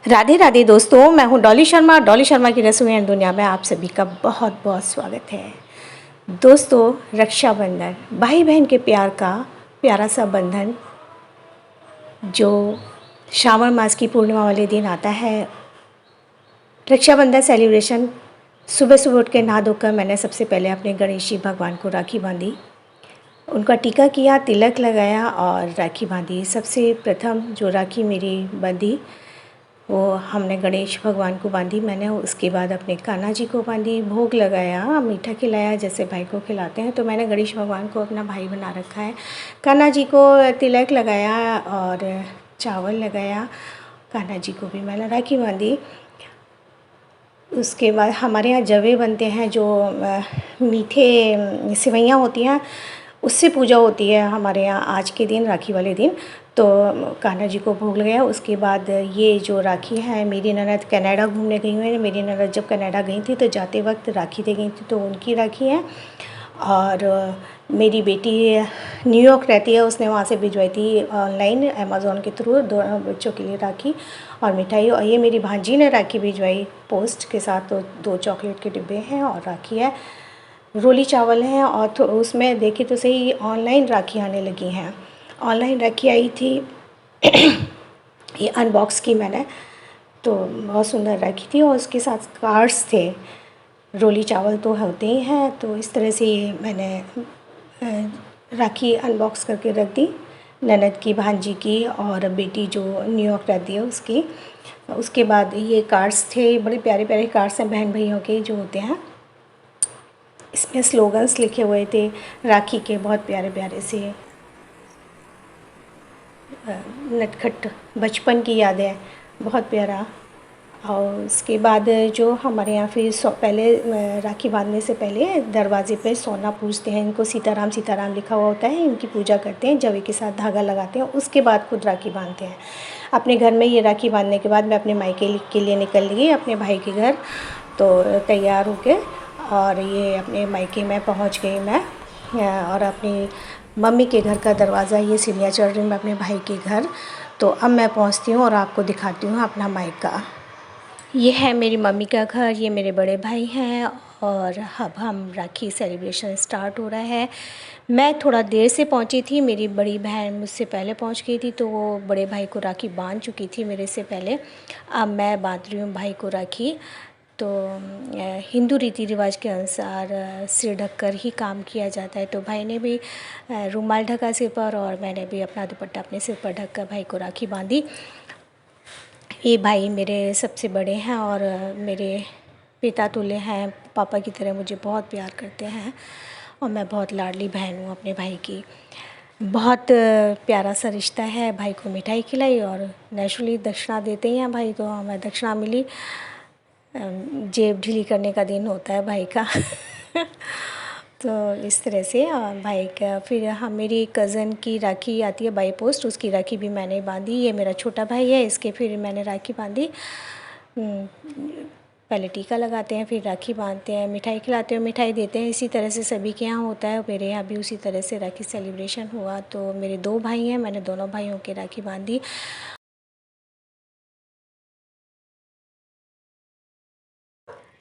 राधे राधे दोस्तों, मैं हूं डॉली शर्मा। डॉली शर्मा की रसोई एंड दुनिया में आप सभी का बहुत बहुत स्वागत है। दोस्तों, रक्षाबंधन भाई बहन के प्यार का प्यारा सा बंधन जो श्रावण मास की पूर्णिमा वाले दिन आता है। रक्षाबंधन सेलिब्रेशन सुबह सुबह उठ के नहा धोकर मैंने सबसे पहले अपने गणेश जी भगवान को राखी बांधी, उनका टीका किया, तिलक लगाया और राखी बांधी। सबसे प्रथम जो राखी मेरी बंधी वो हमने गणेश भगवान को बांधी मैंने। उसके बाद अपने कान्हा जी को बांधी, भोग लगाया, मीठा खिलाया जैसे भाई को खिलाते हैं। तो मैंने गणेश भगवान को अपना भाई बना रखा है। कान्हा जी को तिलक लगाया और चावल लगाया। कान्हा जी को भी मैंने राखी बांधी। उसके बाद हमारे यहाँ जवे बनते हैं, जो मीठे सेवइयाँ होती हैं, उससे पूजा होती है हमारे यहाँ आज के दिन, राखी वाले दिन। तो कान्हा जी को भोग लगाया। उसके बाद ये जो राखी है, मेरी ननद कनाडा घूमने गई हुई है। मेरी ननद जब कनाडा गई थी तो जाते वक्त राखी दे गई थी, तो उनकी राखी है। और मेरी बेटी न्यूयॉर्क रहती है, उसने वहाँ से भिजवाई थी ऑनलाइन अमेज़ॉन के थ्रू दोनों बच्चों के लिए राखी और मिठाई। और ये मेरी भांजी ने राखी भिजवाई पोस्ट के साथ। तो 2 चॉकलेट के डिब्बे हैं और राखी है, रोली चावल हैं। और तो उसमें देखिए तो सही, ऑनलाइन राखी आने लगी हैं। ऑनलाइन राखी आई थी ये अनबॉक्स की मैंने, तो बहुत सुंदर राखी थी। और उसके साथ कार्ड्स थे। रोली चावल तो होते ही हैं, तो इस तरह से मैंने राखी अनबॉक्स करके रख दी, ननद की, भांजी की और बेटी जो न्यूयॉर्क रहती है उसकी। उसके बाद ये कार्ड्स थे, बड़े प्यारे प्यारे कार्ड्स हैं बहन भाइयों के जो होते हैं। इसमें स्लोगन्स लिखे हुए थे राखी के, बहुत प्यारे प्यारे से। नटखट बचपन की यादें, बहुत प्यारा। और उसके बाद जो हमारे यहाँ फिर पहले राखी बांधने से पहले दरवाजे पे सोना पूजते हैं। इनको सीताराम सीताराम लिखा हुआ होता है, इनकी पूजा करते हैं, जवे के साथ धागा लगाते हैं। उसके बाद खुद राखी बांधते हैं अपने घर में। ये राखी बांधने के बाद मैं अपने मायके के लिए निकल गई, अपने भाई के घर। तो तैयार होके और ये अपने मायके में पहुँच गई मैं। और अपनी मम्मी के घर का दरवाज़ा, ये सीढ़ियाँ चढ़ रही मैं अपने भाई के घर। तो अब मैं पहुँचती हूँ और आपको दिखाती हूँ अपना मायका। ये है मेरी मम्मी का घर, ये मेरे बड़े भाई हैं और अब हम राखी सेलिब्रेशन स्टार्ट हो रहा है। मैं थोड़ा देर से पहुंची थी, मेरी बड़ी बहन मुझसे पहले पहुंच गई थी, तो वो बड़े भाई को राखी बांध चुकी थी मेरे से पहले। अब मैं बांध रही हूँ भाई को राखी। तो हिंदू रीति रिवाज के अनुसार सिर ढककर ही काम किया जाता है। तो भाई ने भी रुमाल ढका सिर पर और मैंने भी अपना दुपट्टा अपने सिर पर ढककर भाई को राखी बांधी। ये भाई मेरे सबसे बड़े हैं और मेरे पिता तुल्य हैं, पापा की तरह मुझे बहुत प्यार करते हैं और मैं बहुत लाडली बहन हूँ अपने भाई की। बहुत प्यारा सा रिश्ता है। भाई को मिठाई खिलाई और नेचुरली दक्षिणा देते ही हैं भाई, तो हमें दक्षिणा मिली। जेब ढीली करने का दिन होता है भाई का तो इस तरह से भाई का फिर हम, मेरी कज़न की राखी आती है बाई पोस्ट, उसकी राखी भी मैंने बांधी। ये मेरा छोटा भाई है, इसके फिर मैंने राखी बांधी। पहले टीका लगाते हैं, फिर राखी बांधते हैं, मिठाई खिलाते हैं, मिठाई देते हैं। इसी तरह से सभी के यहाँ होता है, मेरे यहाँ भी उसी तरह से राखी सेलिब्रेशन हुआ। तो मेरे 2 भाई हैं, मैंने दोनों भाइयों की राखी बांधी।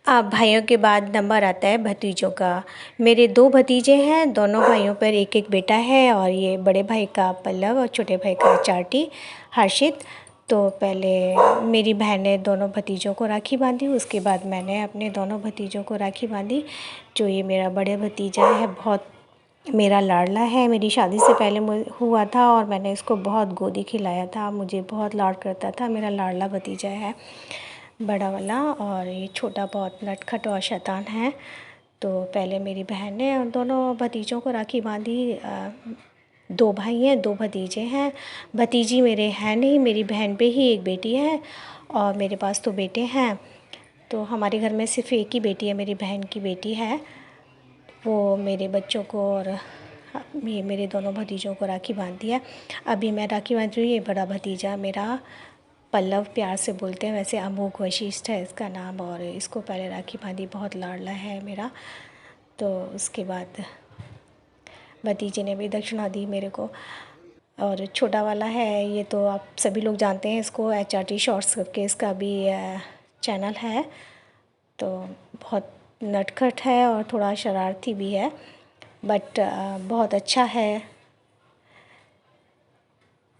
अब भाइयों के बाद नंबर आता है भतीजों का। मेरे 2 भतीजे हैं, दोनों भाइयों पर एक एक बेटा है। और ये बड़े भाई का पल्लव और छोटे भाई का चार्टी हर्षित। तो पहले मेरी बहन ने दोनों भतीजों को राखी बांधी, उसके बाद मैंने अपने दोनों भतीजों को राखी बांधी। जो ये मेरा बड़े भतीजा है, बहुत मेरा लाडला है, मेरी शादी से पहले हुआ था और मैंने इसको बहुत गोदी खिलाया था, मुझे बहुत लाड करता था। मेरा लाडला भतीजा है बड़ा वाला। और ये छोटा बहुत नटखट और शैतान है। तो पहले मेरी बहन ने दोनों भतीजों को राखी बांधी। 2 भाई हैं, 2 भतीजे हैं। भतीजी मेरे हैं नहीं, मेरी बहन पे ही एक बेटी है और मेरे पास तो बेटे हैं। तो हमारे घर में सिर्फ एक ही बेटी है, मेरी बहन की बेटी है। वो मेरे बच्चों को और ये मेरे दोनों भतीजों को राखी बांधी है। अभी मैं राखी बांध रही हूँ। ये बड़ा भतीजा मेरा पल्लव, प्यार से बोलते हैं वैसे, अमोघ वशिष्ठ है इसका नाम। और इसको पहले राखी बांधी, बहुत लाडला है मेरा। तो उसके बाद भतीजे ने भी दक्षिणा दी मेरे को। और छोटा वाला है ये तो आप सभी लोग जानते हैं इसको, HRT शॉर्ट्स करके इसका भी चैनल है। तो बहुत नटखट है और थोड़ा शरारती भी है, बट बहुत अच्छा है।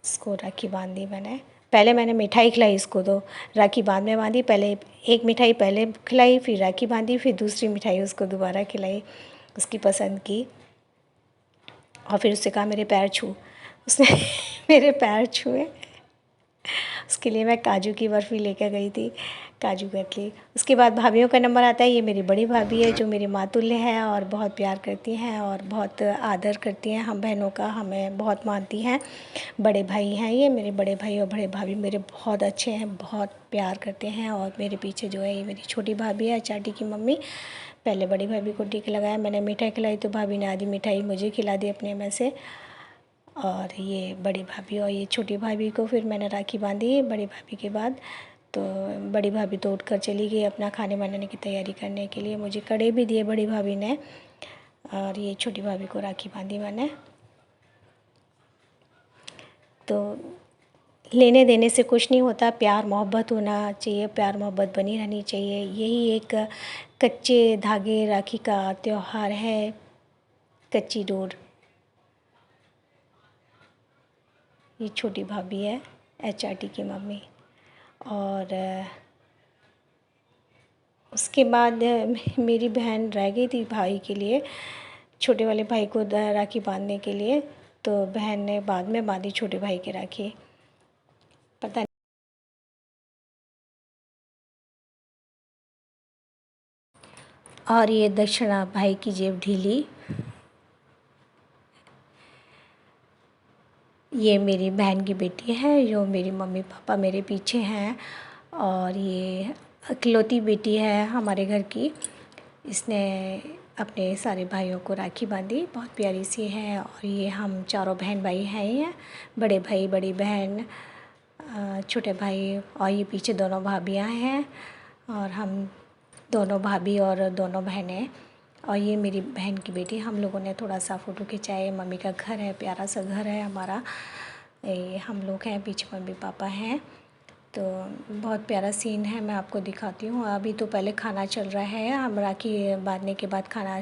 इसको राखी बांधी मैंने, पहले मैंने मिठाई खिलाई इसको, तो राखी बाद में बांधी। पहले एक मिठाई पहले खिलाई, फिर राखी बांधी, फिर दूसरी मिठाई उसको दोबारा खिलाई, उसकी पसंद की। और फिर उससे कहा मेरे पैर छू, उसने मेरे पैर छुए। उसके लिए मैं काजू की बर्फ़ी लेकर गई थी, काजू कतली। उसके बाद भाभीयों का नंबर आता है। ये मेरी बड़ी भाभी है जो मेरी मातुल्य है और बहुत प्यार करती हैं और बहुत आदर करती हैं हम बहनों का, हमें बहुत मानती हैं। बड़े भाई हैं ये मेरे, बड़े भाई और बड़े भाभी मेरे बहुत अच्छे हैं, बहुत प्यार करते हैं। और मेरे पीछे जो है ये मेरी छोटी भाभी है, चाटी की मम्मी। पहले बड़ी भाभी को टीका लगाया, मैंने मिठाई खिलाई तो भाभी ने आधी मिठाई मुझे खिला दी अपने में से। और ये बड़ी भाभी और ये छोटी भाभी को फिर मैंने राखी बांधी बड़ी भाभी के बाद। तो बड़ी भाभी तो उठकर चली गई अपना खाने बनाने की तैयारी करने के लिए, मुझे कड़े भी दिए बड़ी भाभी ने। और ये छोटी भाभी को राखी बांधी मैंने। तो लेने देने से कुछ नहीं होता, प्यार मोहब्बत होना चाहिए, प्यार मोहब्बत बनी रहनी चाहिए। यही एक कच्चे धागे राखी का त्यौहार है, कच्ची डोर। ये छोटी भाभी है, HRT की मम्मी। और उसके बाद मेरी बहन रह गई थी भाई के लिए, छोटे वाले भाई को राखी बांधने के लिए। तो बहन ने बाद में बांधी छोटे भाई की राखी, पता नहीं। और ये दक्षिणा भाई की जेब ढीली। ये मेरी बहन की बेटी है जो मेरी मम्मी पापा मेरे पीछे हैं। और ये इकलौती बेटी है हमारे घर की, इसने अपने सारे भाइयों को राखी बांधी, बहुत प्यारी सी है। और ये हम चारों बहन भाई हैं ही हैं, बड़े भाई बड़ी बहन छोटे भाई, और ये पीछे दोनों भाभियाँ हैं और हम दोनों भाभी और दोनों बहनें। और ये मेरी बहन की बेटी। हम लोगों ने थोड़ा सा फ़ोटो खिंचाए। मम्मी का घर है, प्यारा सा घर है हमारा। ये हम लोग हैं, पीछे मम्मी पापा हैं। तो बहुत प्यारा सीन है, मैं आपको दिखाती हूँ। अभी तो पहले खाना चल रहा है, हम राखी बांधने के बाद खाना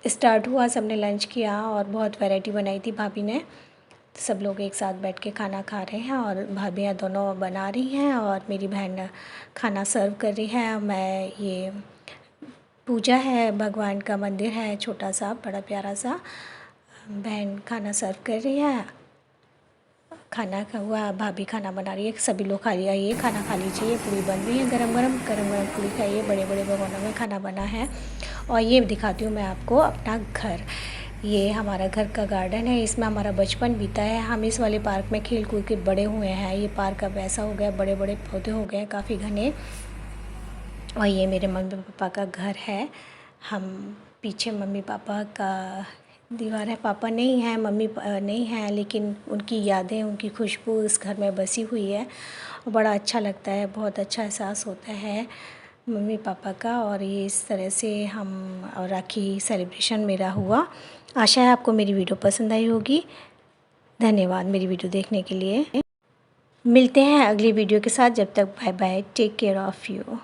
स्टार्ट हुआ, सबने लंच किया और बहुत वैरायटी बनाई थी भाभी ने। सब लोग एक साथ बैठ के खाना खा रहे हैं और भाभियाँ दोनों बना रही हैं और मेरी बहन खाना सर्व कर रही है। मैं ये पूजा है, भगवान का मंदिर है छोटा सा, बड़ा प्यारा सा। बहन खाना सर्व कर रही है, खाना खा हुआ, भाभी खाना बना रही है। सभी लोग खा लिया, ये खाना खा लीजिए, पूरी बन रही है गरम गरम, गरम गरम पूरी खाइए। बड़े बड़े भगोनों में खाना बना है। और ये दिखाती हूँ मैं आपको अपना घर। ये हमारा घर का गार्डन है, इसमें हमारा बचपन बीता है। हम इस वाले पार्क में खेल कूद के बड़े हुए हैं। ये पार्क अब ऐसा हो गया, बड़े बड़े पौधे हो गए काफ़ी घने। और ये मेरे मम्मी पापा का घर है। हम पीछे मम्मी पापा का दीवार है, पापा नहीं हैं, मम्मी नहीं हैं, लेकिन उनकी यादें, उनकी खुशबू इस घर में बसी हुई है। और बड़ा अच्छा लगता है, बहुत अच्छा एहसास होता है मम्मी पापा का। और ये इस तरह से हम राखी सेलिब्रेशन मेरा हुआ। आशा है आपको मेरी वीडियो पसंद आई होगी। धन्यवाद मेरी वीडियो देखने के लिए। मिलते हैं अगली वीडियो के साथ, जब तक bye bye, take care of you.